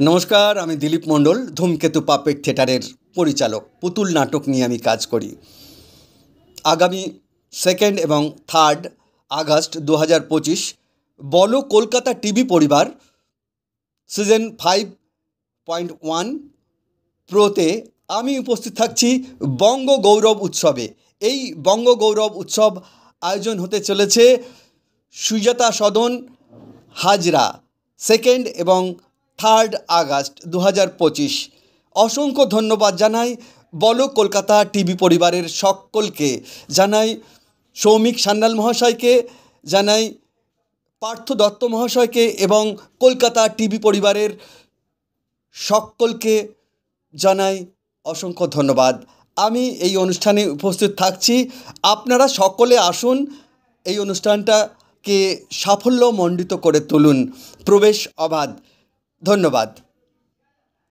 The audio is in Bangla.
নমস্কার, আমি দিলীপ মণ্ডল, ধূমকেতু পাপেট থিয়েটারের পরিচালক। পুতুল নাটক নিয়ে আমি কাজ করি। আগামী 2 এবং 3 আগস্ট 2025 বলো কলকাতা টিভি পরিবার সিজন 5.1 প্রোতে আমি উপস্থিত থাকছি বঙ্গ গৌরব উৎসবে। এই বঙ্গ গৌরব উৎসব আয়োজন হতে চলেছে সুজাতা সদন, হাজরা, 2 এবং 3 আগস্ট 2025। অসংখ্য ধন্যবাদ জানাই বলো কলকাতা টিভি পরিবারের সকলকে, জানাই সৌমিক সান্যাল মহাশয়কে, জানাই পার্থ দত্ত মহাশয়কে এবং কলকাতা টিভি পরিবারের সকলকে জানাই অসংখ্য ধন্যবাদ। আমি এই অনুষ্ঠানে উপস্থিত থাকছি, আপনারা সকলে আসুন, এই অনুষ্ঠানটাকে সাফল্যমণ্ডিত করে তুলুন। প্রবেশ অবাধ। ধন্যবাদ।